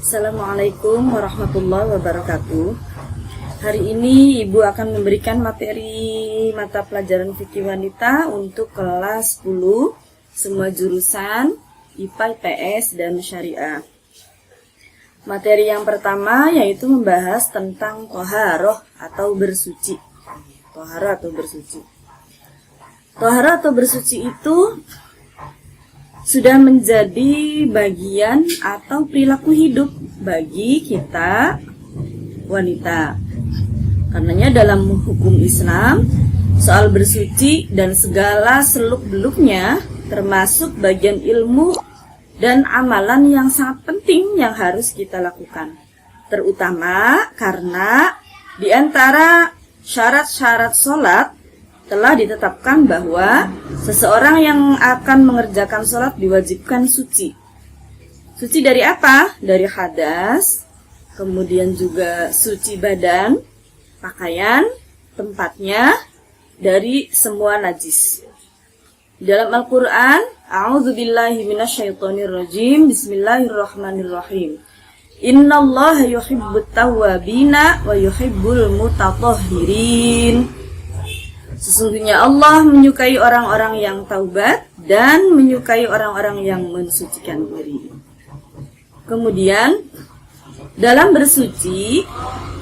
Assalamualaikum warahmatullahi wabarakatuh. Hari ini Ibu akan memberikan materi mata pelajaran fikih wanita untuk kelas 10, semua jurusan IPA, IPS, dan syariah. Materi yang pertama yaitu membahas tentang toharoh atau bersuci. Toharoh atau bersuci. Toharoh atau bersuci itu sudah menjadi bagian atau perilaku hidup bagi kita wanita. Karenanya dalam hukum Islam, soal bersuci dan segala seluk-beluknya termasuk bagian ilmu dan amalan yang sangat penting yang harus kita lakukan. Terutama karena di antara syarat-syarat sholat telah ditetapkan bahwa seseorang yang akan mengerjakan sholat diwajibkan suci. Suci dari apa? Dari hadas, kemudian juga suci badan, pakaian, tempatnya, dari semua najis. Dalam Al-Quran, A'udzubillahi minasyaitonirrajim, Bismillahirrahmanirrahim. Innallaha yuhibbut tawwabina wa yuhibbul mutatahhirin. Sesungguhnya Allah menyukai orang-orang yang taubat dan menyukai orang-orang yang mensucikan diri. Kemudian, dalam bersuci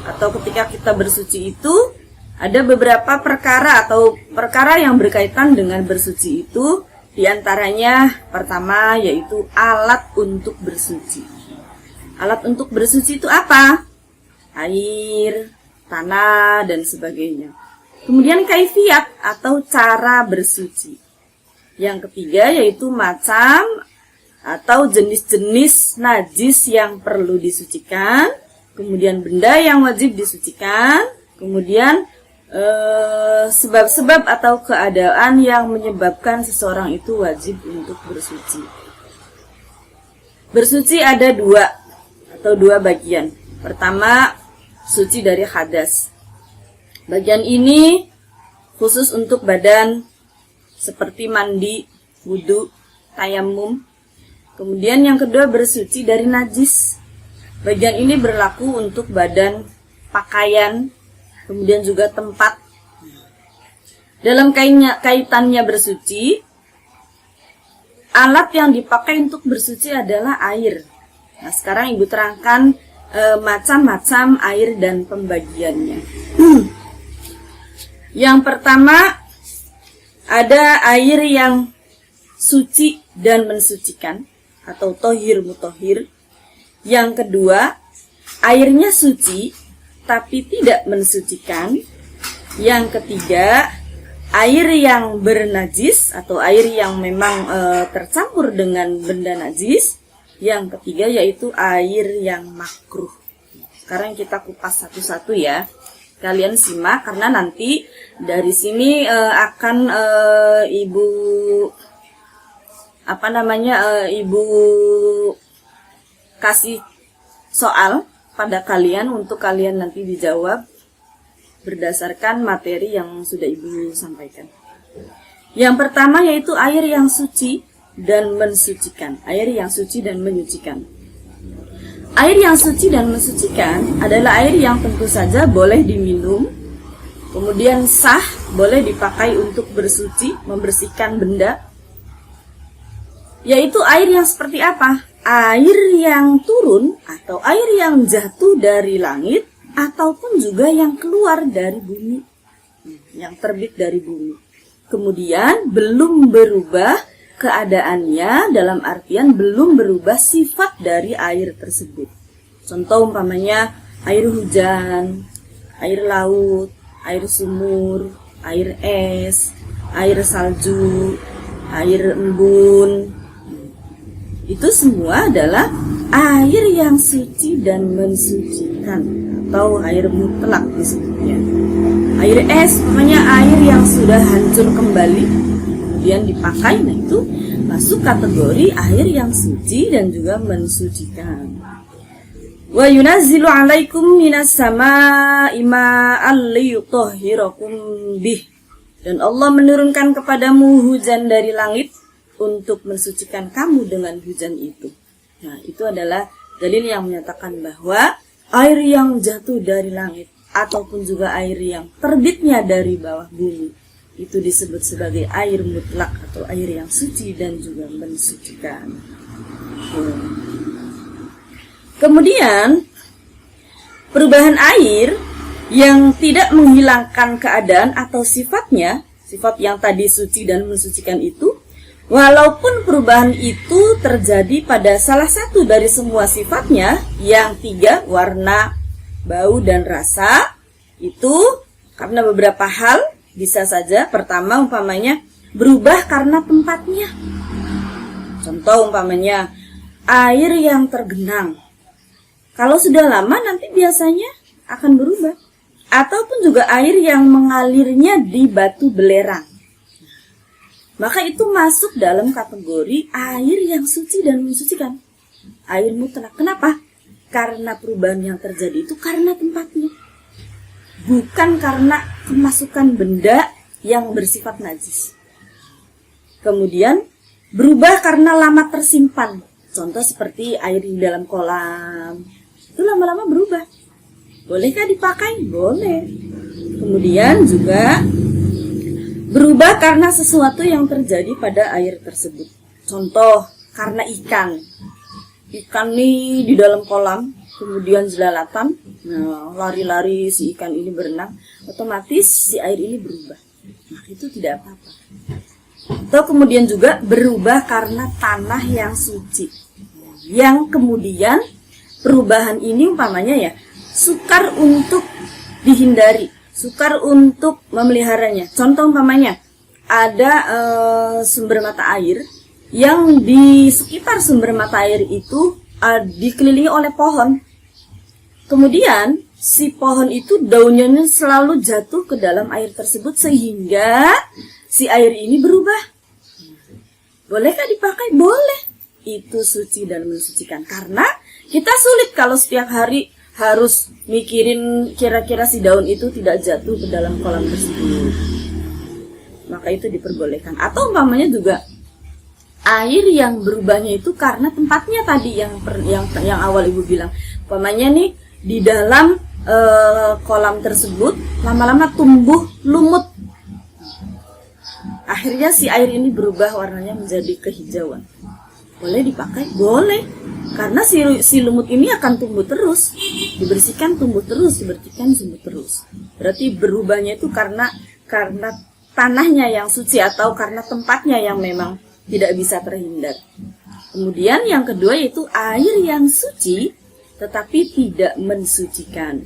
atau ketika kita bersuci itu ada beberapa perkara atau perkara yang berkaitan dengan bersuci itu. Di antaranya pertama yaitu alat untuk bersuci. Alat untuk bersuci itu apa? Air, tanah, dan sebagainya. Kemudian kaifiat atau cara bersuci. Yang ketiga yaitu macam atau jenis-jenis najis yang perlu disucikan. Kemudian benda yang wajib disucikan. Kemudian sebab-sebab atau keadaan yang menyebabkan seseorang itu wajib untuk bersuci. Bersuci ada dua bagian. Pertama, suci dari hadas. Bagian ini khusus untuk badan seperti mandi, wudu, tayamum. Kemudian yang kedua bersuci dari najis. Bagian ini berlaku untuk badan, pakaian, kemudian juga tempat. Dalam kaitannya bersuci, alat yang dipakai untuk bersuci adalah air. Nah, sekarang Ibu terangkan macam-macam air dan pembagiannya. Yang pertama, ada air yang suci dan mensucikan atau tohir mutohir. Yang kedua, airnya suci tapi tidak mensucikan. Yang ketiga, air yang bernajis atau air yang memang tercampur dengan benda najis. Yang ketiga yaitu air yang makruh. Sekarang kita kupas satu-satu ya. Kalian simak karena nanti dari sini akan Ibu Ibu kasih soal pada kalian untuk kalian nanti dijawab berdasarkan materi yang sudah Ibu sampaikan. Yang pertama yaitu air yang suci dan mensucikan. Air yang suci dan menyucikan. Air yang suci dan mensucikan adalah air yang tentu saja boleh diminum, kemudian sah, boleh dipakai untuk bersuci, membersihkan benda. Yaitu air yang seperti apa? Air yang turun atau air yang jatuh dari langit ataupun juga yang keluar dari bumi, yang terbit dari bumi. Kemudian belum berubah keadaannya, dalam artian belum berubah sifat dari air tersebut. Contoh umpamanya air hujan, air laut, air sumur, air es, air salju, air embun. Itu semua adalah air yang suci dan mensucikan atau air mutlak disebutnya. Air es namanya air yang sudah hancur kembali kemudian dipakai, nah itu masuk kategori air yang suci dan juga mensucikan. Wa yunazzilu 'alaikum minas samaa'i ma'an liyutahhirakum bih. Dan Allah menurunkan kepadamu hujan dari langit untuk mensucikan kamu dengan hujan itu. Nah, itu adalah dalil yang menyatakan bahwa air yang jatuh dari langit ataupun juga air yang terbitnya dari bawah bumi itu disebut sebagai air mutlak atau air yang suci dan juga mensucikan. Kemudian perubahan air yang tidak menghilangkan keadaan atau sifatnya, sifat yang tadi suci dan mensucikan itu, walaupun perubahan itu terjadi pada salah satu dari semua sifatnya, yang 3, warna, bau, dan rasa, itu karena beberapa hal bisa saja. Pertama, umpamanya berubah karena tempatnya. Contoh umpamanya air yang tergenang. Kalau sudah lama nanti biasanya akan berubah. Ataupun juga air yang mengalirnya di batu belerang. Maka itu masuk dalam kategori air yang suci dan mensucikan. Air mutlak. Kenapa? Karena perubahan yang terjadi itu karena tempatnya. Bukan karena kemasukan benda yang bersifat najis. Kemudian berubah karena lama tersimpan. Contoh seperti air di dalam kolam. Itu lama-lama berubah. Bolehkah dipakai? Boleh. Kemudian juga berubah karena sesuatu yang terjadi pada air tersebut. Contoh, karena ikan. Ikan nih di dalam kolam, kemudian jelalatan, lari-lari si ikan ini berenang, otomatis si air ini berubah. Nah, itu tidak apa-apa. Atau kemudian juga berubah karena tanah yang suci. Yang kemudian perubahan ini umpamanya ya, sukar untuk dihindari, sukar untuk memeliharanya. Contoh umpamanya, ada sumber mata air yang di sekitar sumber mata air itu dikelilingi oleh pohon. Kemudian si pohon itu daunnya selalu jatuh ke dalam air tersebut sehingga si air ini berubah. Bolehkah dipakai? Boleh. Itu suci dan mensucikan. Karena kita sulit kalau setiap hari harus mikirin kira-kira si daun itu tidak jatuh ke dalam kolam tersebut. Maka itu diperbolehkan. Atau umpamanya juga air yang berubahnya itu karena tempatnya tadi yang awal ibu bilang. Umpamanya nih di dalam kolam tersebut lama-lama tumbuh lumut. Akhirnya si air ini berubah warnanya menjadi kehijauan. Boleh dipakai? Boleh. Karena si lumut ini akan tumbuh terus. Dibersihkan tumbuh terus, dibersihkan tumbuh terus. Berarti berubahnya itu karena tanahnya yang suci atau karena tempatnya yang memang tidak bisa terhindar. Kemudian yang kedua yaitu air yang suci tetapi tidak mensucikan.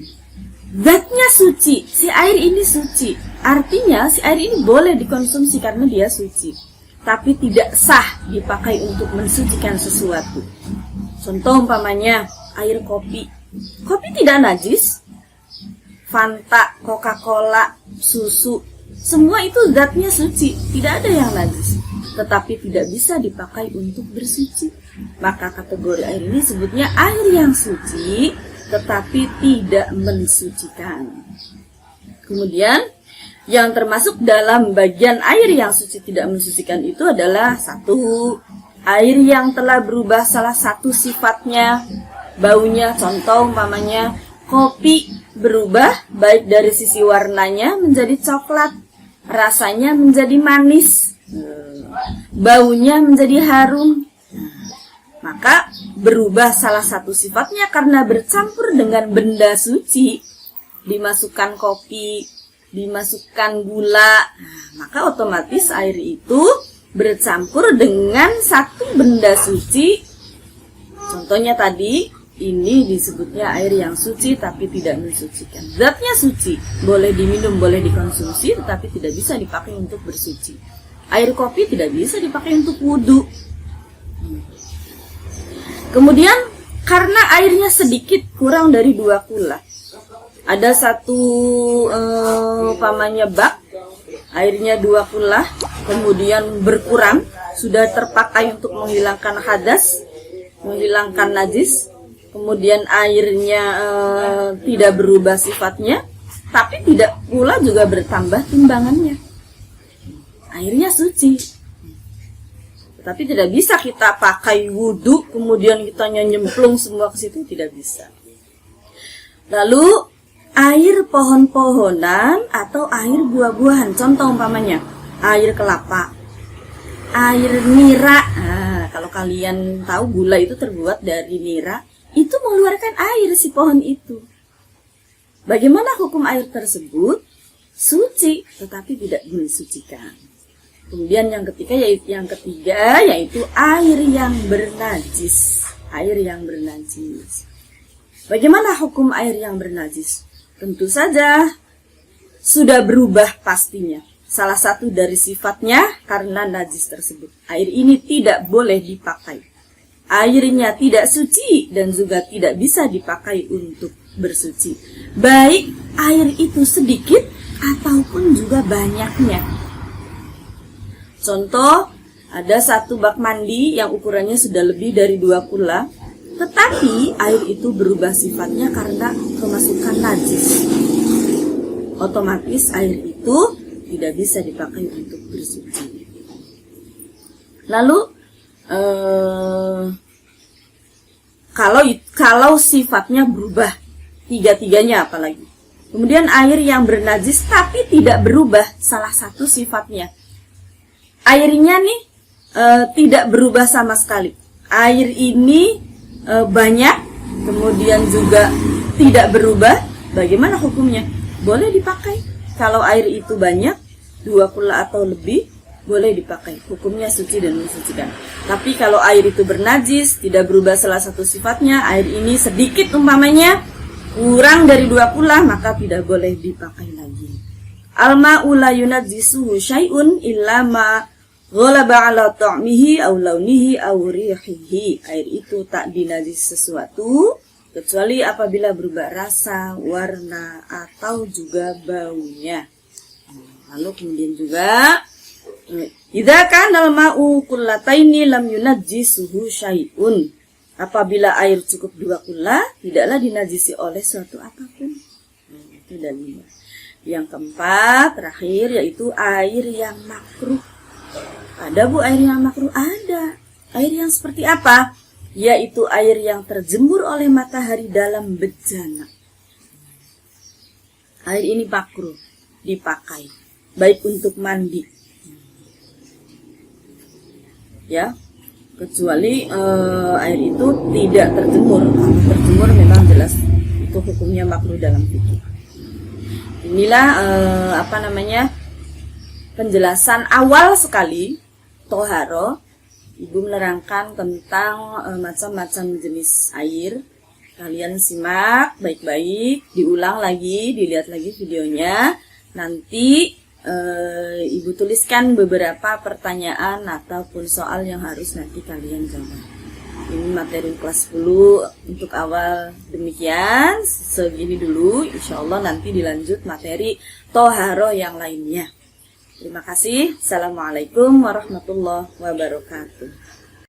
Zatnya suci, si air ini suci. Artinya si air ini boleh dikonsumsi karena dia suci. Tapi tidak sah dipakai untuk mensucikan sesuatu. Contoh umpamanya air kopi. Kopi tidak najis. Fanta, Coca-Cola, susu, semua itu zatnya suci, tidak ada yang najis. Tetapi tidak bisa dipakai untuk bersuci. Maka kategori air ini sebutnya air yang suci tetapi tidak mensucikan. Kemudian yang termasuk dalam bagian air yang suci tidak mensucikan itu adalah 1, air yang telah berubah salah satu sifatnya, baunya. Contoh umpamanya kopi berubah baik dari sisi warnanya menjadi coklat, rasanya menjadi manis, baunya menjadi harum. Maka berubah salah satu sifatnya karena bercampur dengan benda suci, dimasukkan kopi, dimasukkan gula, maka otomatis air itu bercampur dengan satu benda suci. Contohnya tadi, ini disebutnya air yang suci tapi tidak mensucikan. Zatnya suci, boleh diminum, boleh dikonsumsi, tetapi tidak bisa dipakai untuk bersuci. Air kopi tidak bisa dipakai untuk wudhu. Kemudian karena airnya sedikit, kurang dari 2 kula. Ada satu umpamanya bak, airnya 2 kula, kemudian berkurang, sudah terpakai untuk menghilangkan hadas, menghilangkan najis. Kemudian airnya tidak berubah sifatnya, tapi tidak pula juga bertambah timbangannya. Airnya suci. Tapi tidak bisa kita pakai wudhu kemudian kita nyemplung semua ke situ, tidak bisa. Lalu air pohon-pohonan atau air buah-buahan, contoh umpamanya air kelapa, air nira. Nah, kalau kalian tahu gula itu terbuat dari nira, itu mengeluarkan air si pohon itu. Bagaimana hukum air tersebut? Suci, tetapi tidak mensucikan. Kemudian yang ketiga yaitu air yang bernajis. Air yang bernajis. Bagaimana hukum air yang bernajis? Tentu saja sudah berubah pastinya. Salah satu dari sifatnya karena najis tersebut. Air ini tidak boleh dipakai. Airnya tidak suci dan juga tidak bisa dipakai untuk bersuci. Baik air itu sedikit ataupun juga banyaknya. Contoh, ada satu bak mandi yang ukurannya sudah lebih dari 2 kula, tetapi air itu berubah sifatnya karena kemasukan najis. Otomatis air itu tidak bisa dipakai untuk bersuci. Lalu, kalau sifatnya berubah, tiga-tiganya apalagi. Kemudian air yang bernajis tapi tidak berubah salah satu sifatnya. Airnya nih tidak berubah sama sekali. Air ini banyak, kemudian juga tidak berubah. Bagaimana hukumnya? Boleh dipakai. Kalau air itu banyak, 2 kula atau lebih, boleh dipakai. Hukumnya suci dan mensucikan. Tapi kalau air itu bernajis, tidak berubah salah satu sifatnya, air ini sedikit umpamanya, kurang dari 2 kula, maka tidak boleh dipakai lagi. Al-ma'u la yunajjisuhu syai'un illa ma ghalaba 'ala ta'mihi aw launihi aw rihihi. Air itu tak dinajis sesuatu kecuali apabila berubah rasa, warna atau juga baunya. Lalu kemudian juga idza kana al-ma'u qullataini lam yunajjisuhu syai'un. Apabila air cukup 2 kula, tidaklah dinajisi oleh suatu apapun. Itu dalilnya. Yang keempat, terakhir, yaitu air yang makruh. Ada bu air yang makruh? Ada. Air yang seperti apa? Yaitu air yang terjemur oleh matahari dalam bejana. Air ini makruh dipakai, baik untuk mandi. Ya, kecuali air itu tidak terjemur. Kalau terjemur memang jelas itu hukumnya makruh dalam fikih. Inilah penjelasan awal sekali toharo. Ibu menerangkan tentang macam-macam jenis air. Kalian simak baik-baik, diulang lagi, dilihat lagi videonya. Nanti Ibu tuliskan beberapa pertanyaan ataupun soal yang harus nanti kalian jawab. Ini materi kelas 10 untuk awal demikian. Segini dulu, insya Allah nanti dilanjut materi toharo yang lainnya. Terima kasih. Assalamualaikum warahmatullahi wabarakatuh.